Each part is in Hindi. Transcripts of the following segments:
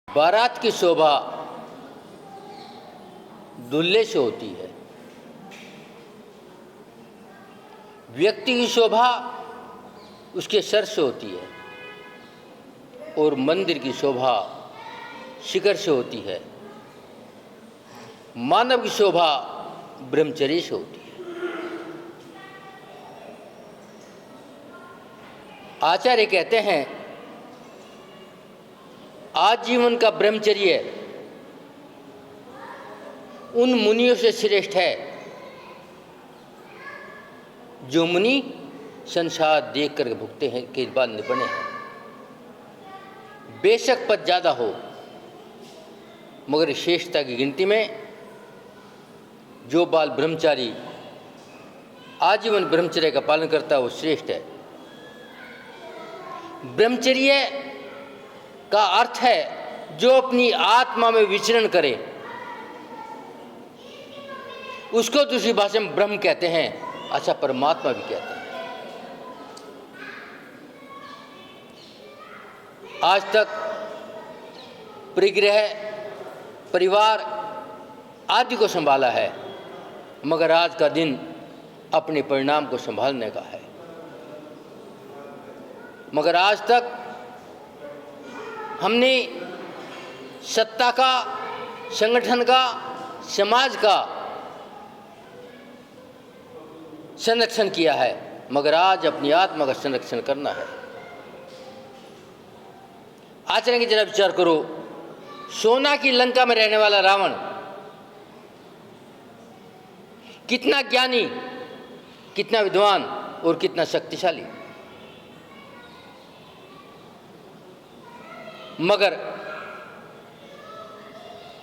बारात की शोभा दूल्हे से होती है। व्यक्ति की शोभा उसके सर से होती है और मंदिर की शोभा शिखर से होती है। मानव की शोभा ब्रह्मचर्य से होती है। आचार्य कहते हैं आजीवन का ब्रह्मचर्य उन मुनियों से श्रेष्ठ है जो मुनि संसार देख कर भुगते हैं के बाद निपटे हैं। बेशक पद ज़्यादा हो मगर श्रेष्ठता की गिनती में जो बाल ब्रह्मचारी आजीवन ब्रह्मचर्य का पालन करता है वो श्रेष्ठ है। ब्रह्मचर्य का अर्थ है जो अपनी आत्मा में विचरण करे, उसको दूसरी भाषा में ब्रह्म कहते हैं, अच्छा परमात्मा भी कहते हैं। आज तक परिग्रह परिवार आदि को संभाला है मगर आज का दिन अपने परिणाम को संभालने का है। मगर आज तक हमने सत्ता का, संगठन का, समाज का संरक्षण किया है मगर आज अपनी आत्मा का संरक्षण करना है। आचरण की जरा विचार करो। सोना की लंका में रहने वाला रावण कितना ज्ञानी, कितना विद्वान और कितना शक्तिशाली, मगर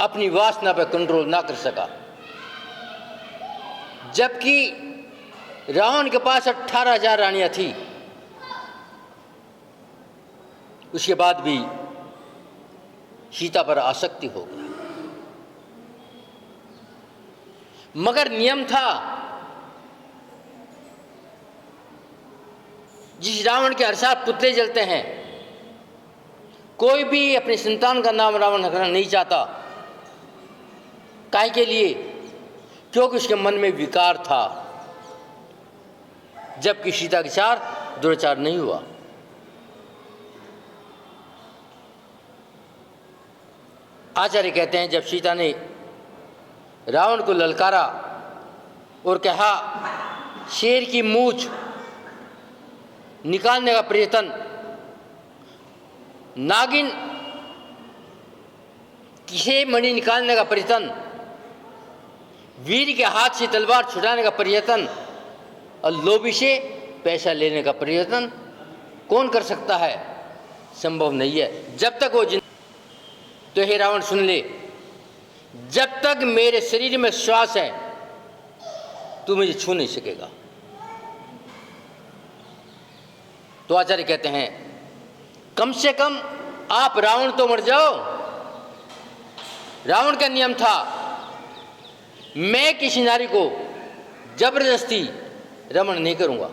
अपनी वासना पर कंट्रोल ना कर सका। जबकि रावण के पास 18,000 रानियां थी, उसके बाद भी सीता पर आसक्ति हो गई। मगर नियम था, जिस रावण के हर साल पुतले जलते हैं, कोई भी अपने संतान का नाम रावण रखना नहीं चाहता। काहे के लिए? क्योंकि उसके मन में विकार था, जबकि सीता के साथ दुराचार नहीं हुआ। आचार्य कहते हैं जब सीता ने रावण को ललकारा और कहा शेर की मूंछ निकालने का प्रयत्न, नागिन की मणि निकालने का प्रयत्न, वीर के हाथ से तलवार छुड़ाने का प्रयत्न और लोभी से पैसा लेने का प्रयत्न कौन कर सकता है? संभव नहीं है। जब तक वो तो हे रावण सुन ले, जब तक मेरे शरीर में श्वास है तू मुझे छू नहीं सकेगा। तो आचार्य कहते हैं कम से कम आप रावण तो मर जाओ। रावण का नियम था मैं किसी नारी को जबरदस्ती रमण नहीं करूंगा।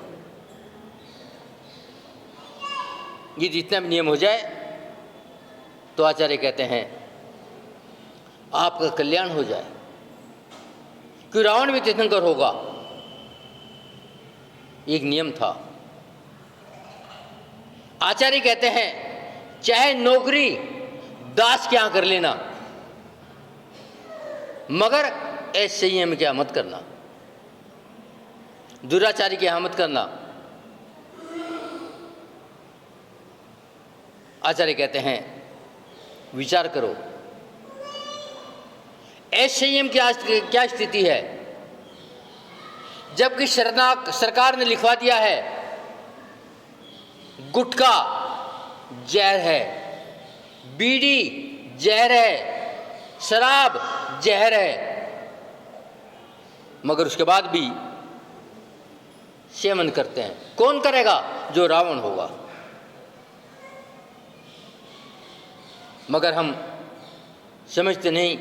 ये जितना भी नियम हो जाए तो आचार्य कहते हैं आपका कल्याण हो जाए, क्योंकि रावण भी तीर्थंकर होगा। एक नियम था। आचार्य कहते हैं चाहे नौकरी दास के यहां कर लेना मगर असंयम क्या मत करना, दुराचारी की यहां मत करना। आचार्य कहते हैं विचार करो असंयम क्या स्थिति है, जबकि सरकार ने लिखवा दिया है गुटखा जहर है, बीड़ी जहर है, शराब जहर है, मगर उसके बाद भी सेवन करते हैं। कौन करेगा? जो रावण होगा। मगर हम समझते नहीं।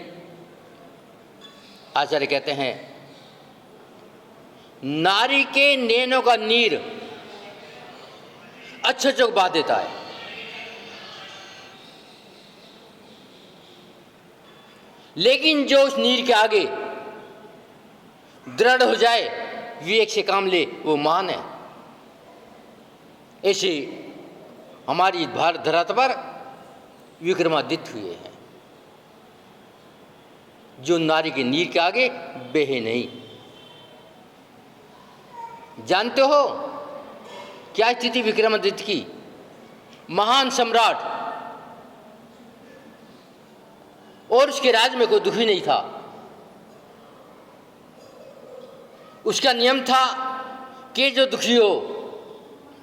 आचार्य कहते हैं नारी के नैनों का नीर अच्छे चौक बहा देता है। लेकिन जो उस नीर के आगे दृढ़ हो जाए, विवेक से काम ले, वो महान है। ऐसे हमारी भारत धरातल पर विक्रमादित्य हुए हैं, जो नारी के नीर के आगे बेहे नहीं। जानते हो क्या स्थिति विक्रमादित्य की? महान सम्राट, और उसके राज में कोई दुखी नहीं था। उसका नियम था कि जो दुखी हो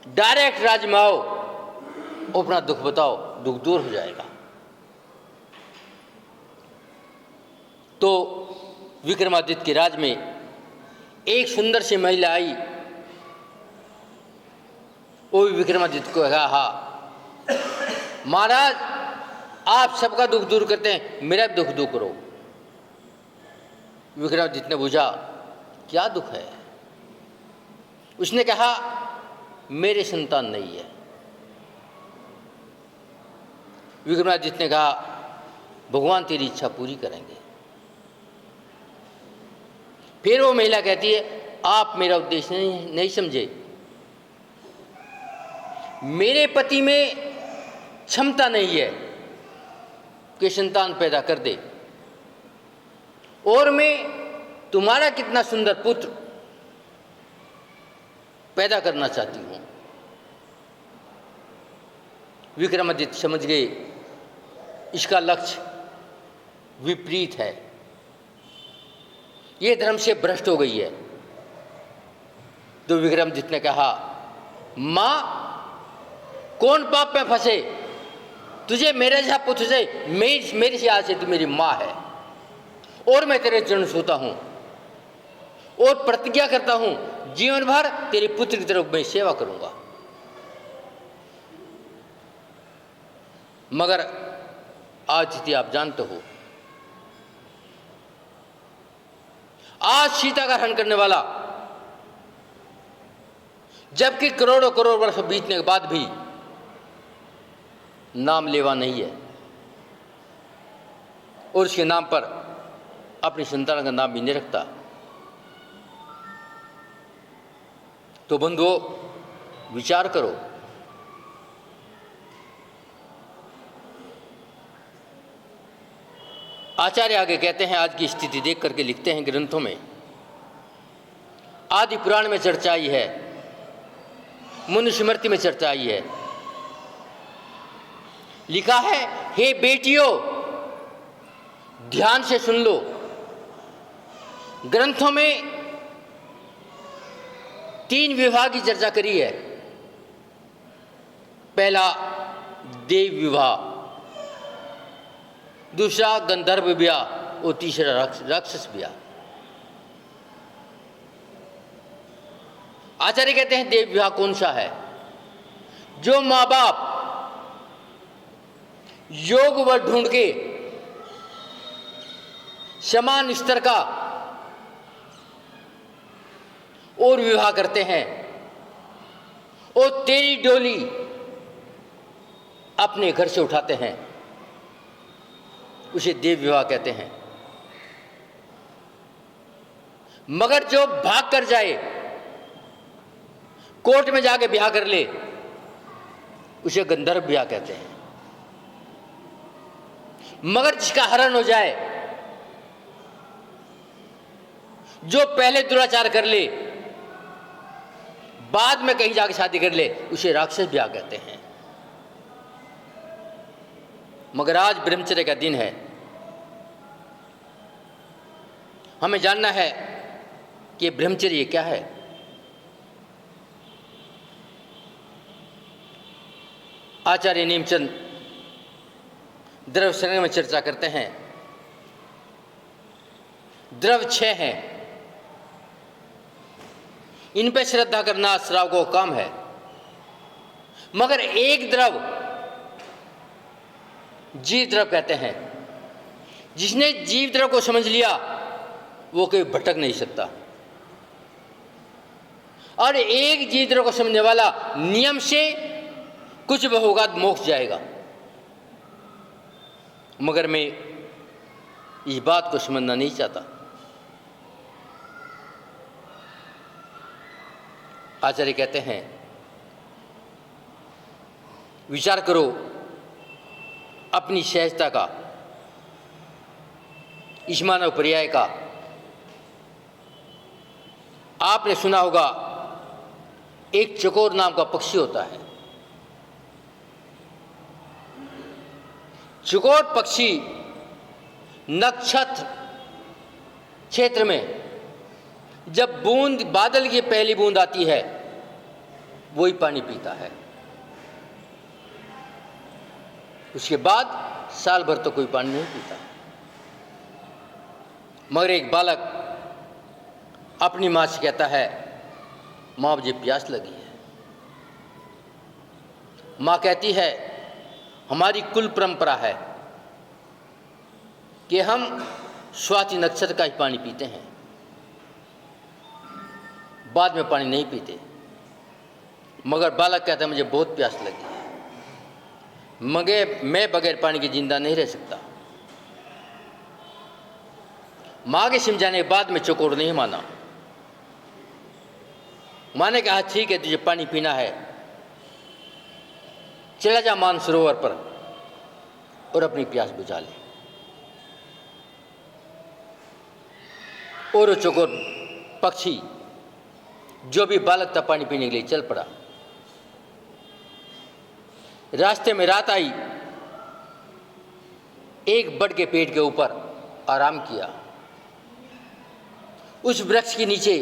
डायरेक्ट राज में आओ, अपना दुख बताओ, दुख दूर हो जाएगा। तो विक्रमादित्य के राज में एक सुंदर सी महिला आई। वो भी विक्रमादित्य को कहा, महाराज आप सबका दुख दूर करते हैं, मेरा दुख दूर करो। विक्रमादित्य ने पूछा, क्या दुख है? उसने कहा, मेरे संतान नहीं है। विक्रमादित्य ने कहा, भगवान तेरी इच्छा पूरी करेंगे। फिर वो महिला कहती है, आप मेरा उद्देश्य नहीं समझे। मेरे पति में क्षमता नहीं है कि संतान पैदा कर दे, और मैं तुम्हारा कितना सुंदर पुत्र पैदा करना चाहती हूं। विक्रमादित्य समझ गए इसका लक्ष्य विपरीत है, ये धर्म से भ्रष्ट हो गई है। तो विक्रमादित्य ने कहा, मां कौन पाप में फंसे, तुझे मेरे जैसा पुत्र से, मेरी से आज से तू मेरी मां है, और मैं तेरे चरण छूता हूं और प्रतिज्ञा करता हूं जीवन भर तेरे पुत्र की तरफ मैं सेवा करूंगा। मगर आज स्थिति आप जानते हो, आज सीता का हरण करने वाला, जबकि करोड़ों करोड़ वर्ष बीतने के बाद भी नाम लेवा नहीं है, और उसके नाम पर अपनी संतान का नाम भी नहीं रखता। तो बंधुओं, विचार करो, आचार्य आगे कहते हैं, आज की स्थिति देख करके लिखते हैं ग्रंथों में, आदि पुराण में चर्चा आई है, मनुस्मृति में चर्चा आई है। लिखा है, हे बेटियों ध्यान से सुन लो, ग्रंथों में 3 विवाह की चर्चा करी है। पहला देव विवाह, दूसरा गंधर्व विवाह और तीसरा राक्षस विवाह। आचार्य कहते हैं देव विवाह कौन सा है? जो माँ बाप योग व ढूंढ के समान स्तर का और विवाह करते हैं, और तेरी डोली अपने घर से उठाते हैं, उसे देव विवाह कहते हैं। मगर जो भाग कर जाए, कोर्ट में जाके ब्याह कर ले, उसे गंधर्व ब्याह कहते हैं। मगर जिसका हरण हो जाए, जो पहले दुराचार कर ले, बाद में कहीं जाके शादी कर ले, उसे राक्षस ब्याह कहते हैं। मगर आज ब्रह्मचर्य का दिन है, हमें जानना है कि ब्रह्मचर्य क्या है। आचार्य नीमचंद द्रव्य संग्रह में चर्चा करते हैं, द्रव्य 6 हैं, इन पे श्रद्धा करना श्रावक को काम है। मगर एक द्रव जीव द्रव कहते हैं, जिसने जीव द्रव को समझ लिया वो कभी भटक नहीं सकता, और एक जीव द्रव को समझने वाला नियम से कुछ भी होगा मोक्ष जाएगा। मगर मैं इस बात को समझना नहीं चाहता। आचार्य कहते हैं, विचार करो अपनी सहजता का, इस मानव पर्याय का। आपने सुना होगा एक चकोर नाम का पक्षी होता है। चकोर पक्षी नक्षत्र क्षेत्र में जब बूंद, बादल की पहली बूंद आती है, वही पानी पीता है। उसके बाद साल भर तो कोई पानी नहीं पीता। मगर एक बालक अपनी माँ से कहता है, माँ मुझे प्यास लगी है। माँ कहती है, हमारी कुल परंपरा है कि हम स्वाति नक्षत्र का ही पानी पीते हैं, बाद में पानी नहीं पीते। मगर बालक कहता है, मुझे बहुत प्यास लगी है, मगर मैं बगैर पानी के जिंदा नहीं रह सकता। माँ के समझाने के बाद में चकोर नहीं माना। माँ ने कहा, ठीक है, तुझे पानी पीना है, चला जा मानसरोवर पर और अपनी प्यास बुझा ले। और वो चकोर पक्षी जो भी बालक था पानी पीने के लिए चल पड़ा। रास्ते में रात आई, एक बड़ के पेड़ के ऊपर आराम किया। उस वृक्ष के नीचे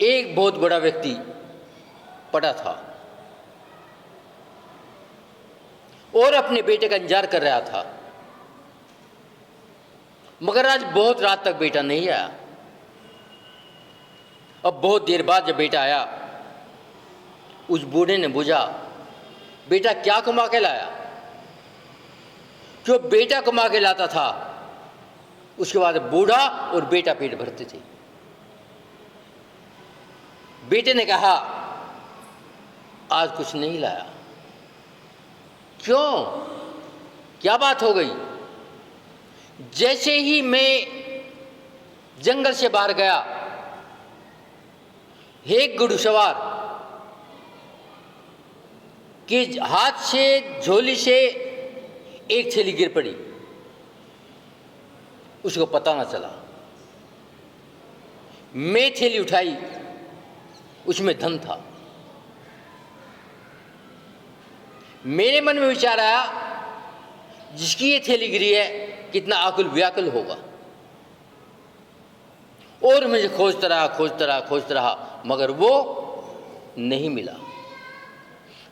एक बहुत बड़ा व्यक्ति पड़ा था और अपने बेटे का इंतजार कर रहा था। मगर आज बहुत रात तक बेटा नहीं आया। अब बहुत देर बाद जब बेटा आया, उस बूढ़े ने पूछा, बेटा क्या कमा के लाया? जो बेटा कमा के लाता था, उसके बाद बूढ़ा और बेटा पेट भरते थे। बेटे ने कहा, आज कुछ नहीं लाया। क्यों? क्या बात हो गई? जैसे ही मैं जंगल से बाहर गया, एक घुड़सवार के हाथ से, झोली से एक थैली गिर पड़ी, उसको पता ना चला। मैं थैली उठाई, उसमें धन था। मेरे मन में विचार आया, जिसकी ये थैली गिरी है, कितना आकुल व्याकुल होगा। और मुझे खोजता रहा, मगर वो नहीं मिला।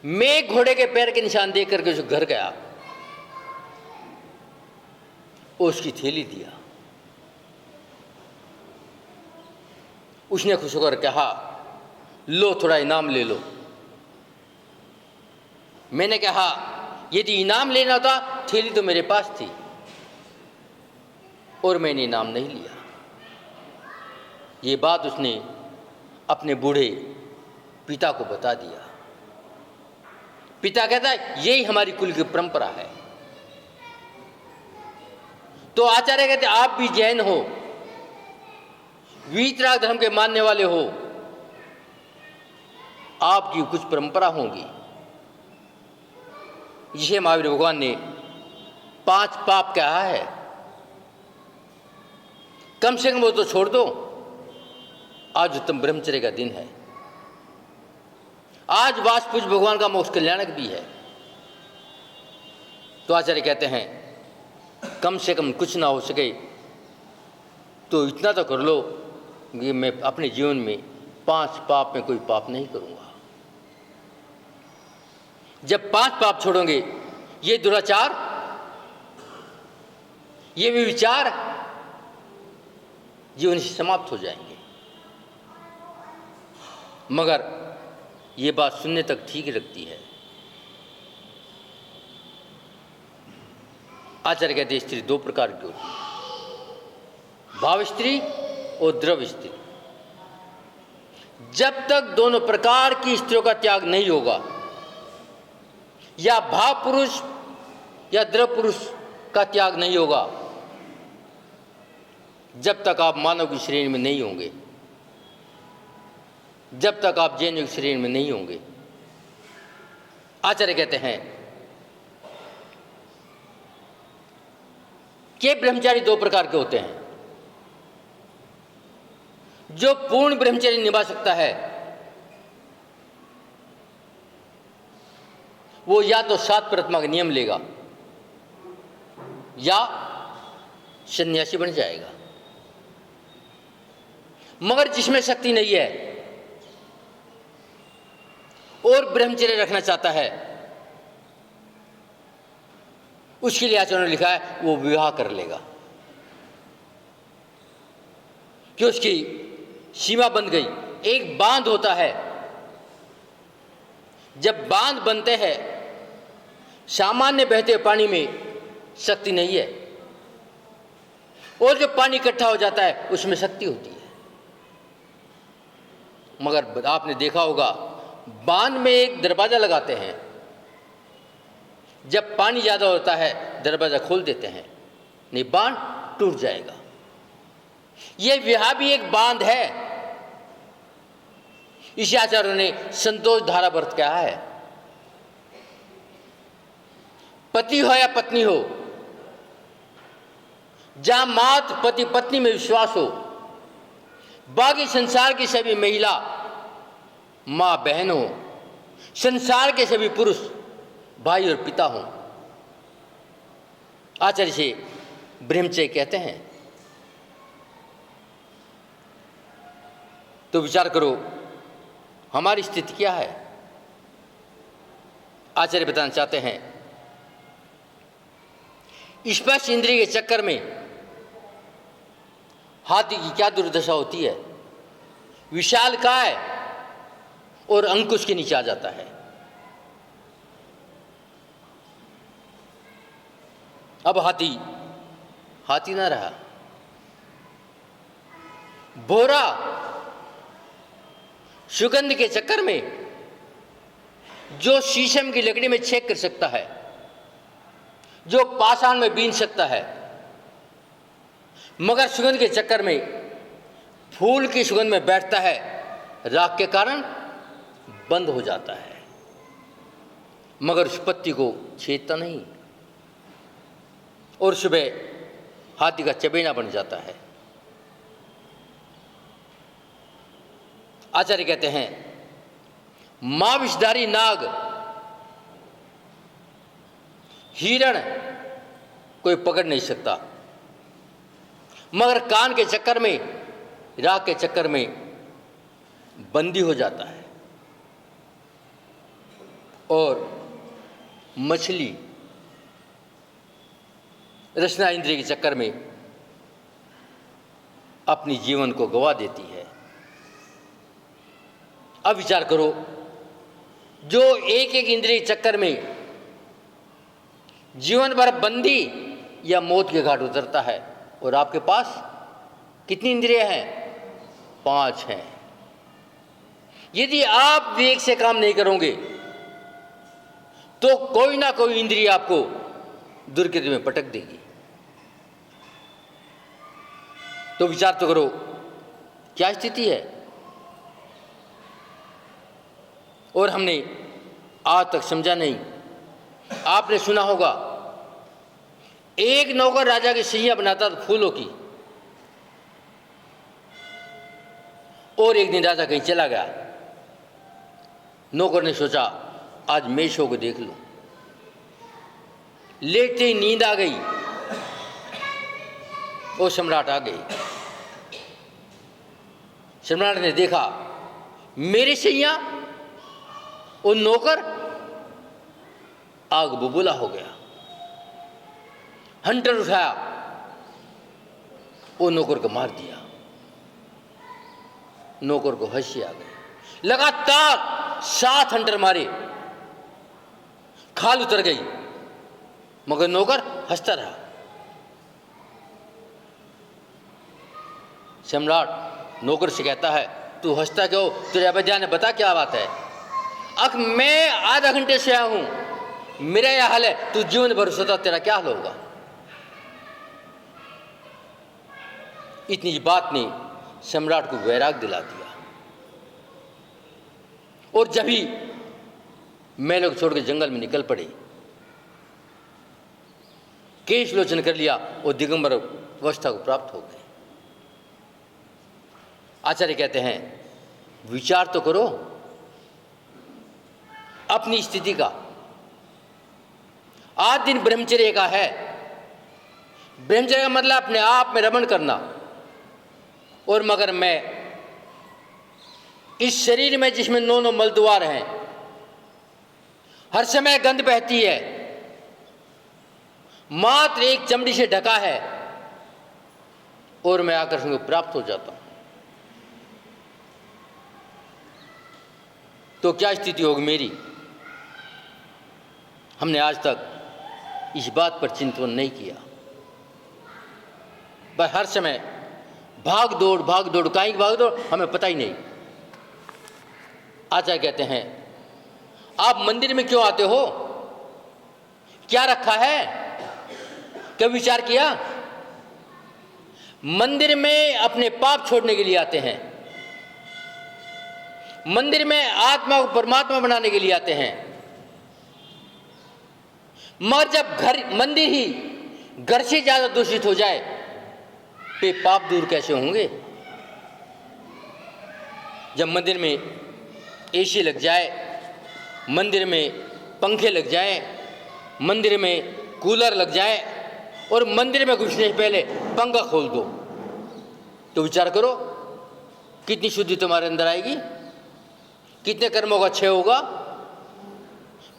मैं घोड़े के पैर के निशान देख करके उस घर गया और उसकी थैली दिया। उसने खुश होकर कहा, लो थोड़ा इनाम ले लो। मैंने कहा, यदि इनाम लेना होता, थैली तो मेरे पास थी और मैंने इनाम नहीं लिया। ये बात उसने अपने बूढ़े पिता को बता दिया। पिता कहता है, यही हमारी कुल की परंपरा है। तो आचार्य कहते, आप भी जैन हो, वीतराग धर्म के मानने वाले हो, आपकी कुछ परंपरा होंगी, जिसे महावीर भगवान ने 5 पाप कहा है। कम से कम वो तो छोड़ दो। आज उत्तम ब्रह्मचर्य का दिन है। आज वासपुज भगवान का मोक्ष कल्याणक भी है। तो आचार्य कहते हैं, कम से कम कुछ ना हो सके तो इतना तो कर लो कि मैं अपने जीवन में 5 पाप में कोई पाप नहीं करूंगा। जब 5 पाप छोड़ोगे, ये दुराचार, ये भी विचार जीवन से समाप्त हो जाएंगे। मगर ये बात सुनने तक ठीक लगती है। आचार्य कहते, स्त्री 2 प्रकार की होती है, भाव स्त्री और द्रव्य स्त्री। जब तक दोनों प्रकार की स्त्रियों का त्याग नहीं होगा, या भाव पुरुष या द्रव्य पुरुष का त्याग नहीं होगा, जब तक आप मानव की श्रेणी में नहीं होंगे, जब तक आप जैनियों की श्रेणी में नहीं होंगे। आचार्य कहते हैं कि ब्रह्मचारी दो प्रकार के होते हैं। जो पूर्ण ब्रह्मचर्य निभा सकता है वो या तो 7 परमात्मा का नियम लेगा या सन्यासी बन जाएगा। मगर जिसमें शक्ति नहीं है और ब्रह्मचर्य रखना चाहता है, उसके लिए आचार्यों ने लिखा है वो विवाह कर लेगा, कि उसकी सीमा बंध गई। एक बांध होता है, जब बांध बनते हैं, सामान्य बहते हुए पानी में शक्ति नहीं है, और जब पानी इकट्ठा हो जाता है उसमें शक्ति होती है। मगर आपने देखा होगा बांध में एक दरवाजा लगाते हैं, जब पानी ज़्यादा होता है दरवाजा खोल देते हैं, नहीं बांध टूट जाएगा। यह विवाह भी एक बांध है। इसी आचार्यों ने संतोष धारा व्रत कहा है। पति हो या पत्नी हो, जहां मात पति पत्नी में विश्वास हो, बाकी संसार की सभी महिला मां बहन हो, संसार के सभी पुरुष भाई और पिता हो, आचार्य से ब्रह्मचर्य कहते हैं। तो विचार करो हमारी स्थिति क्या है। आचार्य बताना चाहते हैं स्पर्श इंद्रिय के चक्कर में हाथी की क्या दुर्दशा होती है। विशालकाय और अंकुश के नीचे आ जाता है। अब हाथी ना रहा। भोरा सुगंध के चक्कर में जो शीशम की लकड़ी में छेद कर सकता है, जो पाषाण में बीन सकता है, मगर सुगंध के चक्कर में फूल की सुगंध में बैठता है, राग के कारण बंद हो जाता है, मगर उस पत्ती को छेदता नहीं और सुबह हाथी का चबेना बन जाता है। आचार्य कहते हैं मां विषधारी नाग हिरण कोई पकड़ नहीं सकता, मगर कान के चक्कर में राग के चक्कर में बंदी हो जाता है। और मछली रचना इंद्रिय के चक्कर में अपनी जीवन को गवा देती है। अब विचार करो जो एक एक इंद्रिय के चक्कर में जीवन भर बंदी या मौत के घाट उतरता है, और आपके पास कितनी इंद्रियां हैं? 5 हैं। यदि आप विवेक से काम नहीं करोगे तो कोई ना कोई इंद्रिय आपको दुर्गति में पटक देगी। तो विचार तो करो क्या स्थिति है। और हमने आज तक समझा नहीं। आपने सुना होगा एक नौकर राजा की सैया बनाता था फूलों की, और एक दिन राजा कहीं चला गया। नौकर ने सोचा आज मैं शो को देख लूं। लेटते ही नींद आ गई और सम्राट आ गई। सम्राट ने देखा मेरी सैया और नौकर, आग बुबुला हो गया। हंटर उठाया और नौकर को मार दिया। नौकर को हंसी आ गई। लगातार 7 हंटर मारे, खाल उतर गई, मगर नौकर हंसता रहा। सम्राट नौकर से कहता है तू हंसता क्यों? तुझे अबजा ने बता क्या बात है? अक मैं आधा घंटे से आया हूं, मेरा यह हाल है, तू जीवन भर सोता तेरा क्या हाल होगा? इतनी बात ने सम्राट को वैराग दिला दिया और जब ही महलों को छोड़ के जंगल में निकल पड़े, केश लोचन कर लिया और दिगंबर अवस्था को प्राप्त हो गए। आचार्य कहते हैं विचार तो करो अपनी स्थिति का। आज दिन ब्रह्मचर्य का है। ब्रह्मचर्य का मतलब अपने आप में रमण करना। और मगर मैं इस शरीर में जिसमें 9 मलद्वार हैं, हर समय गंध बहती है, मात्र एक चमड़ी से ढका है और मैं आकर्षण को प्राप्त हो जाता हूं, तो क्या स्थिति होगी मेरी? हमने आज तक इस बात पर चिंतन नहीं किया। बस हर समय भाग दौड़, काहे की भाग दौड़ हमें पता ही नहीं। आचार्य कहते हैं आप मंदिर में क्यों आते हो? क्या रखा है? कभी विचार किया? मंदिर में अपने पाप छोड़ने के लिए आते हैं, मंदिर में आत्मा को परमात्मा बनाने के लिए आते हैं। मगर जब मंदिर ही घर से ज्यादा दूषित हो जाए तो पाप दूर कैसे होंगे? जब मंदिर में एसी लग जाए, मंदिर में पंखे लग जाए, मंदिर में कूलर लग जाए और मंदिर में घुसने से पहले पंखा खोल दो, तो विचार करो कितनी शुद्धि तुम्हारे अंदर आएगी, कितने कर्मों का क्षय होगा,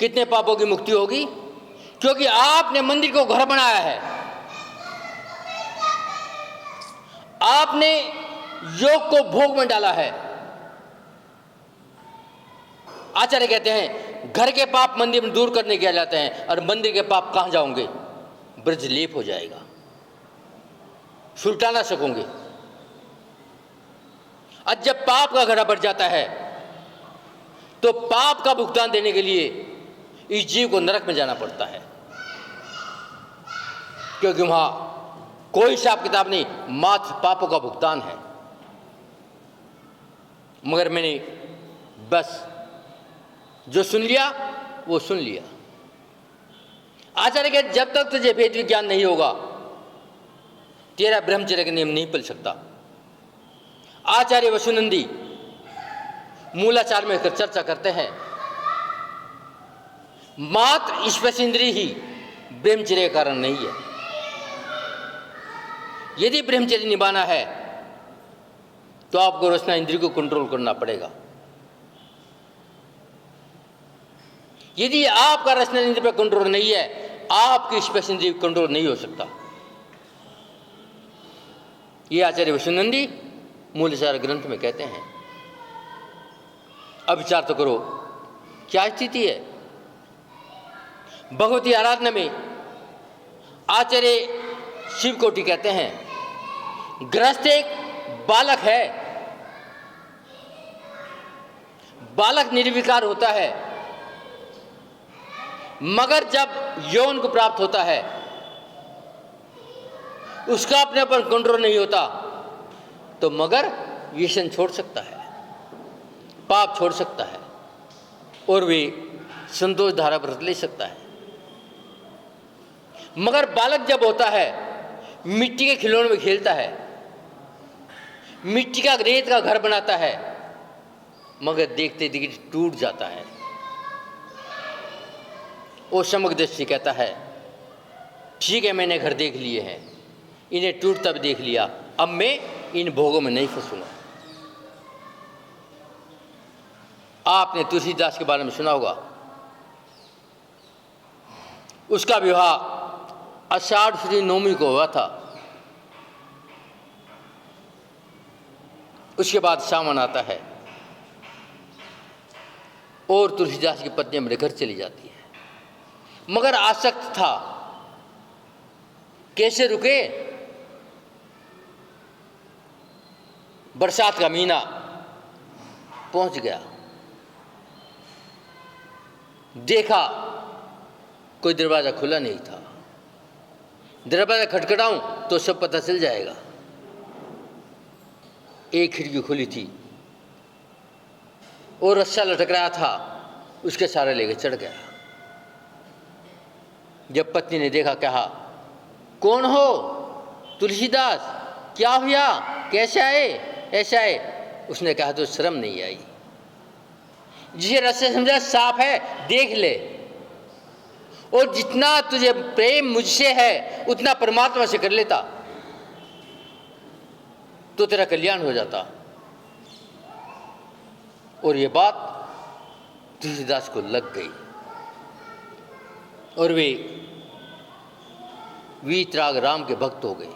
कितने पापों की मुक्ति होगी। क्योंकि आपने मंदिर को घर बनाया है, आपने योग को भोग में डाला है। आचार्य कहते हैं घर के पाप मंदिर में दूर करने के जाते हैं और मंदिर के पाप कहां जाओगे? ब्रज लेप हो जाएगा, सुलटा ना सकोगे। आज जब पाप का घड़ा बढ़ जाता है तो पाप का भुगतान देने के लिए इस जीव को नरक में जाना पड़ता है, क्योंकि वहां कोई हिसाब किताब नहीं, मात्र पापों का भुगतान है। मगर मैंने बस जो सुन लिया वो सुन लिया। आचार्य कहते जब तक तुझे भेद विज्ञान नहीं होगा तेरा ब्रह्मचर्य का नियम नहीं पल सकता। आचार्य वसुनंदी मूलाचार में चर्चा करते हैं मात्र स्पर्श इंद्रिय ही ब्रह्मचर्य का कारण नहीं है। यदि ब्रह्मचर्य निभाना है तो आपको रसना इंद्रिय को कंट्रोल करना पड़ेगा। यदि आपका रसना इंद्रिय पर कंट्रोल नहीं है, आपकी स्पर्श इंद्रिय कंट्रोल नहीं हो सकता। ये आचार्य वसुनंदी मूलाचार ग्रंथ में कहते हैं। अब विचार तो करो क्या स्थिति है। भगवती आराधना में आचार्य शिवकोटि कहते हैं गृहस्थ एक बालक है, बालक निर्विकार होता है, मगर जब यौन को प्राप्त होता है उसका अपने पर कंट्रोल नहीं होता तो मगर व्यसन छोड़ सकता है, पाप छोड़ सकता है और वे संतोष धारा व्रत ले सकता है। मगर बालक जब होता है मिट्टी के खिलौने में खेलता है, मिट्टी का रेत का घर बनाता है, मगर देखते देखते टूट जाता है। वो समग्र दृष्टि कहता है ठीक है मैंने घर देख लिए हैं, इन्हें टूटता भी देख लिया, अब मैं इन भोगों में नहीं फंसूंगा। आपने तुलसीदास के बारे में सुना होगा, उसका विवाह आषाढ़ शुक्ल नवमी को हुआ था। उसके बाद सावन आता है और तुलसीदास की पत्नी मेरे घर चली जाती है, मगर आसक्त था। कैसे रुके? बरसात का महीना पहुंच गया, देखा कोई दरवाजा खुला नहीं था। दरवाजा खटखटाऊं तो सब पता चल जाएगा। एक खिड़की खुली थी और रस्सा लटक रहा था, उसके सहारे लेके चढ़ गया। जब पत्नी ने देखा, कहा, कौन हो? तुलसीदास, क्या हुआ, कैसे आए, ऐसे आए? उसने कहा, तो शर्म नहीं आई? जिसे रस्से समझा सांप है, देख ले, और जितना तुझे प्रेम मुझसे है उतना परमात्मा से कर लेता तो तेरा कल्याण हो जाता। और ये बात तुलसीदास को लग गई और वे वीतराग राम के भक्त हो गए।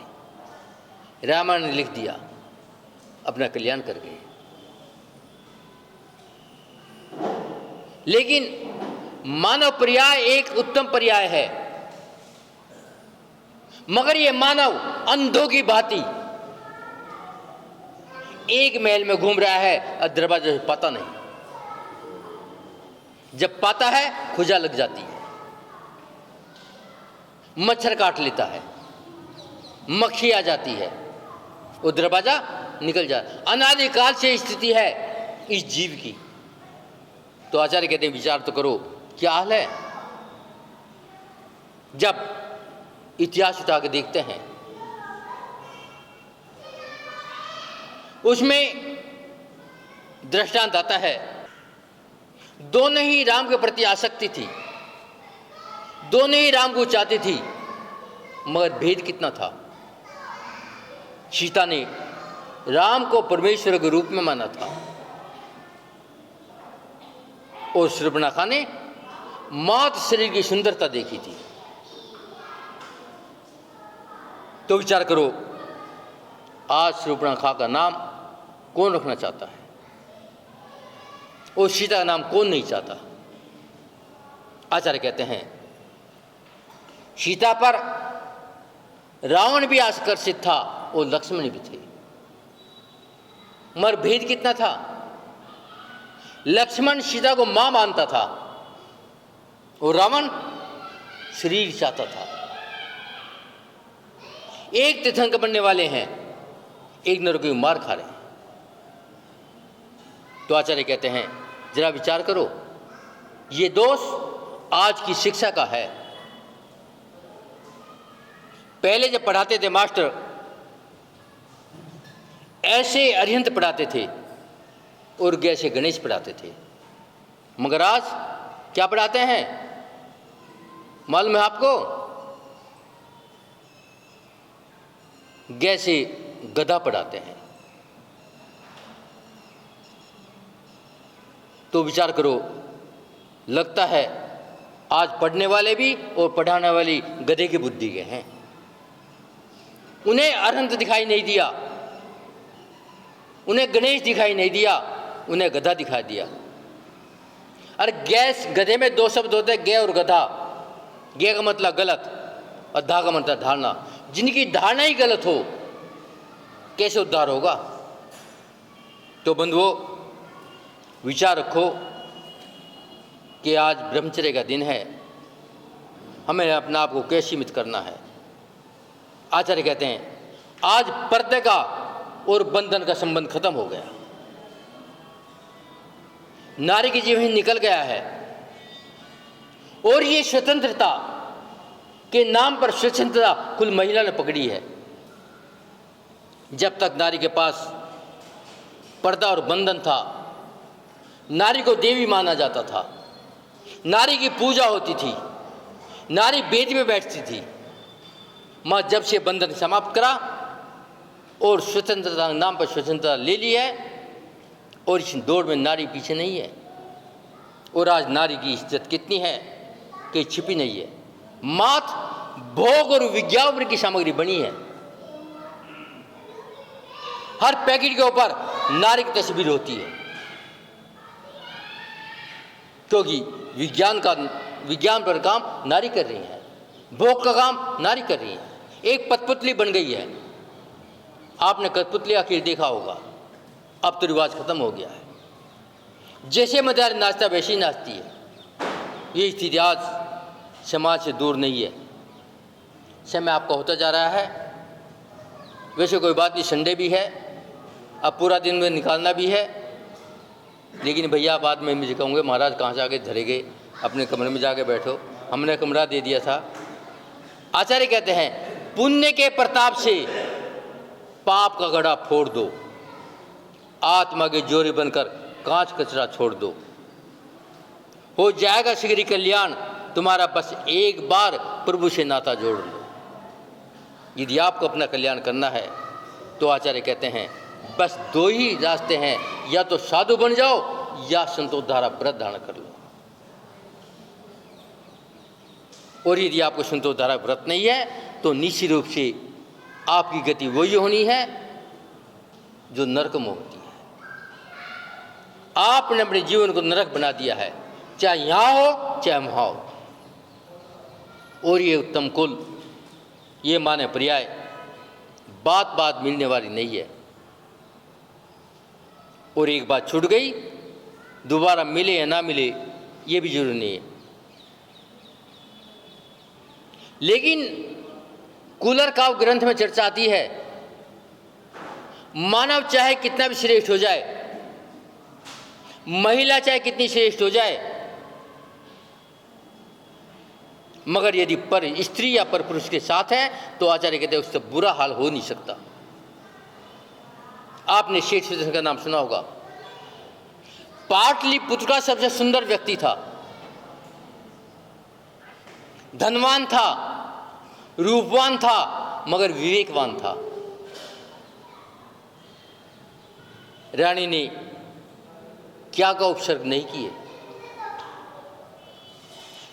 रामायण ने लिख दिया, अपना कल्याण कर गए। लेकिन मानव पर्याय एक उत्तम पर्याय है, मगर ये मानव अंधों की भांति एक महल में घूम रहा है और दरवाजे से पता नहीं। जब पाता है खुजा लग जाती है, मच्छर काट लेता है, मक्खी आ जाती है, वो दरवाजा निकल जाता। अनादिकाल से स्थिति है इस जीव की। तो आचार्य कहते हैं, विचार तो करो क्या हाल है। जब इतिहास उठा के देखते हैं, उसमें दृष्टांत आता है, दोनों ही राम के प्रति आसक्ति थी, दोनों ही राम को चाहती थी, मगर भेद कितना था। सीता ने राम को परमेश्वर के रूप में माना था और शूर्पणखा ने मात शरीर की सुंदरता देखी थी। तो विचार करो, आज शूर्पणखा का नाम कौन रखना चाहता है और सीता का नाम कौन नहीं चाहता? आचार्य कहते हैं, सीता पर रावण भी आकर्षित था और लक्ष्मण भी थे, मगर भेद कितना था। लक्ष्मण सीता को मां मानता था और रावण शरीर चाहता था। एक तीर्थंकर बनने वाले हैं, एक नर को मार खा रहे हैं। तो आचार्य कहते हैं, जरा विचार करो, ये दोष आज की शिक्षा का है। पहले जब पढ़ाते थे मास्टर, ऐसे अरिहंत पढ़ाते थे और गैसे गणेश पढ़ाते थे, मगर आज क्या पढ़ाते हैं मालूम है आपको? गैसे गधा पढ़ाते हैं। तो विचार करो, लगता है आज पढ़ने वाले भी और पढ़ाने वाली गधे की बुद्धि के हैं। उन्हें अरहंत दिखाई नहीं दिया, उन्हें गणेश दिखाई नहीं दिया, उन्हें गधा दिखा दिया। अरे गैस गधे में दो शब्द होते हैं, गे और गधा। गे का मतलब गलत और धा का मतलब धारणा। जिनकी धारणा ही गलत हो, कैसे उद्धार होगा? तो बंधुओं, विचार रखो कि आज ब्रह्मचर्य का दिन है, हमें अपने आप को कैसे सीमित करना है। आचार्य कहते हैं, आज पर्दे का और बंधन का संबंध खत्म हो गया, नारी की जीवन निकल गया है और ये स्वतंत्रता के नाम पर स्वतंत्रता कुल महिला ने पकड़ी है। जब तक नारी के पास पर्दा और बंधन था, नारी को देवी माना जाता था, नारी की पूजा होती थी, नारी वेदी में बैठती थी। माँ जब से बंधन समाप्त करा और स्वतंत्रता के नाम पर स्वतंत्रता ले ली है, और इस दौड़ में नारी पीछे नहीं है। और आज नारी की इज्जत कितनी है कि छिपी नहीं है। मात भोग और विज्ञापन की सामग्री बनी है। हर पैकेट के ऊपर नारी की तस्वीर होती है, क्योंकि विज्ञान पर काम नारी कर रही है, भोग का काम नारी कर रही है। एक कठपुतली बन गई है। आपने कठपुतली आखिर देखा होगा, अब तो रिवाज खत्म हो गया है। जैसे मदार नाचता वैसे ही नाचती है। ये स्थिति आज समाज से दूर नहीं है। समय आपका होता जा रहा है। वैसे कोई बात नहीं, संडे भी है, अब पूरा दिन में निकालना भी है, लेकिन भैया बाद में मुझे कहूँगे महाराज कहाँ से आके धरे गए, अपने कमरे में जाके बैठो, हमने कमरा दे दिया था। आचार्य कहते हैं पुण्य के प्रताप से पाप का गड़ा फोड़ दो, आत्मा के जोरी बनकर कांच कचरा छोड़ दो, हो जाएगा शीघ्र कल्याण तुम्हारा, बस एक बार प्रभु से नाता जोड़ लो। यदि आपको अपना कल्याण करना है तो आचार्य कहते हैं बस दो ही रास्ते हैं, या तो साधु बन जाओ या संतोषधारा व्रत धारण कर लो। और यदि आपको संतोषधारा व्रत नहीं है तो निश्चित रूप से आपकी गति वही होनी है जो नरक में होती है। आपने अपने जीवन को नरक बना दिया है, चाहे यहाँ हो चाहे वहाँ हो। और ये उत्तम कुल, ये माने पर्याय बात बात मिलने वाली नहीं है। और एक बात छूट गई, दोबारा मिले या ना मिले ये भी जरूरी नहीं है। लेकिन कूलर काव्य ग्रंथ में चर्चा आती है, मानव चाहे कितना भी श्रेष्ठ हो जाए, महिला चाहे कितनी श्रेष्ठ हो जाए, मगर यदि पर स्त्री या पर पुरुष के साथ है तो आचार्य कहते हैं उससे बुरा हाल हो नहीं सकता। आपने शेष सुदर्शन का नाम सुना होगा। पाटलिपुत्र का सबसे सुंदर व्यक्ति था, धनवान था, रूपवान था, मगर विवेकवान था। रानी ने क्या का उपसर्ग नहीं किए,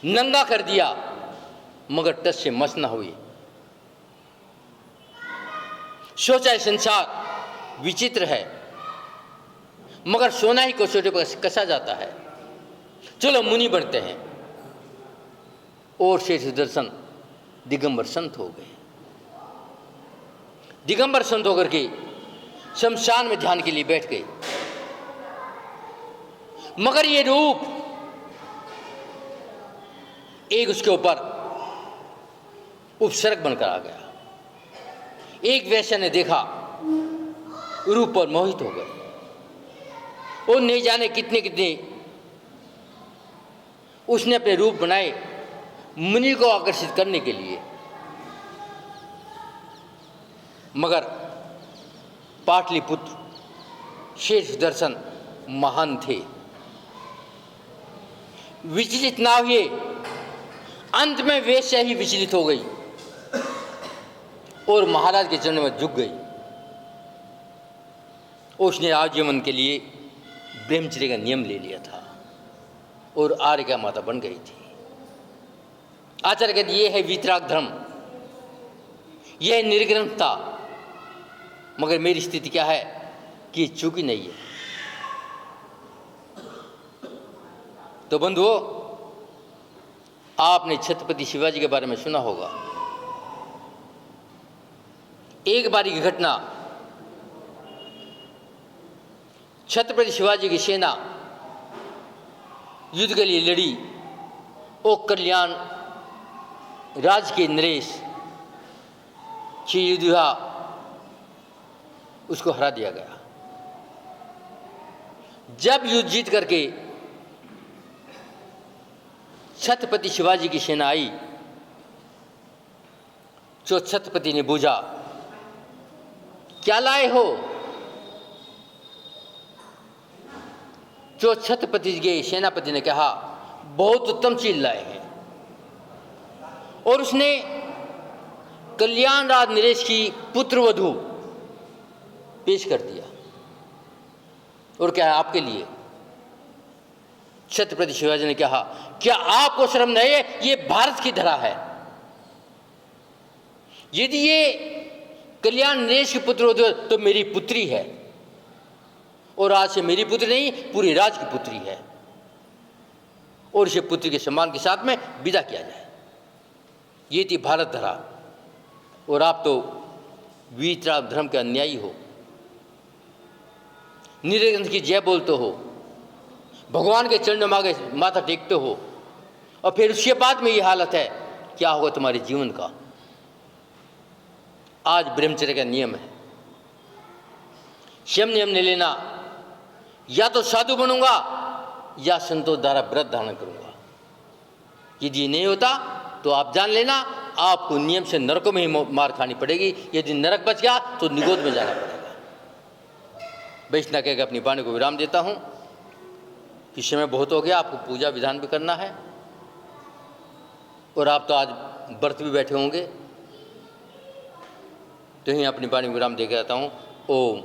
नंगा कर दिया मगर टस से मस न हुई। सोचा है संसार विचित्र है, मगर सोना ही कसौटे पर कसा जाता है, चलो मुनि बनते हैं। और शेष सुदर्शन दिगंबर संत हो गए। दिगंबर संत होकर के शमशान में ध्यान के लिए बैठ गए, मगर ये रूप एक उसके ऊपर उपसर्ग बनकर आ गया। एक वैश्य ने देखा, रूप पर मोहित हो गए। और नहीं जाने कितने कितने उसने अपने रूप बनाए मुनि को आकर्षित करने के लिए, मगर पाटलिपुत्र शेष दर्शन महान थे, विचलित ना हुए। अंत में वेश्या ही विचलित हो गई और महाराज के चरणों में झुक गई। उसने आजीवन के लिए ब्रह्मचर्य का नियम ले लिया था और आर्य का माता बन गई थी। आचार्य कहते ये है वीतराग धर्म, यह है निर्ग्रंथता। मगर मेरी स्थिति क्या है कि ये चूकी नहीं है। तो बंधुओं, आपने छत्रपति शिवाजी के बारे में सुना होगा। एक बारी की घटना, छत्रपति शिवाजी की सेना युद्ध के लिए लड़ी और कल्याण राज के नरेश श्री युधिष्ठिर उसको हरा दिया गया। जब युद्ध जीत करके छत्रपति शिवाजी की सेना आई तो छत्रपति ने पूछा, क्या लाए हो? जो छत्रपति के सेनापति ने कहा, बहुत उत्तम चीज लाए हैं। और उसने कल्याण राज नरेश की पुत्रवधू पेश कर दिया। और क्या है आपके लिए? छत्रपति शिवाजी ने कहा, क्या आपको शर्म नहीं है? ये भारत की धरा है। यदि ये कल्याण नरेश की पुत्रवधू तो मेरी पुत्री है, और आज से मेरी पुत्री नहीं, पूरी राज की पुत्री है। और इसे पुत्री के सम्मान के साथ में विदा किया जाए। ये थी भारत धरा। और आप तो वीतराग धर्म के अन्यायी हो, निर्ग्रंथ की जय बोलते हो, भगवान के चरणों में आगे माथा टेकते हो, और फिर उसके बाद में ये हालत है, क्या होगा तुम्हारे जीवन का? आज ब्रह्मचर्य का नियम है, संयम नियम नहीं लेना, या तो साधु बनूंगा या संतोष द्वारा व्रत धारण करूंगा। यदि ये नहीं होता तो आप जान लेना आपको नियम से नरकों में ही मार खानी पड़ेगी। यदि नरक बच गया तो निगोद में जाना पड़ेगा। वैष्णव कहकर अपनी वाणी को विराम देता हूँ कि समय बहुत हो गया, आपको पूजा विधान भी करना है और आप तो आज व्रत भी बैठे होंगे, तो यहीं अपनी वाणी को विराम दे के आता हूँ। ओम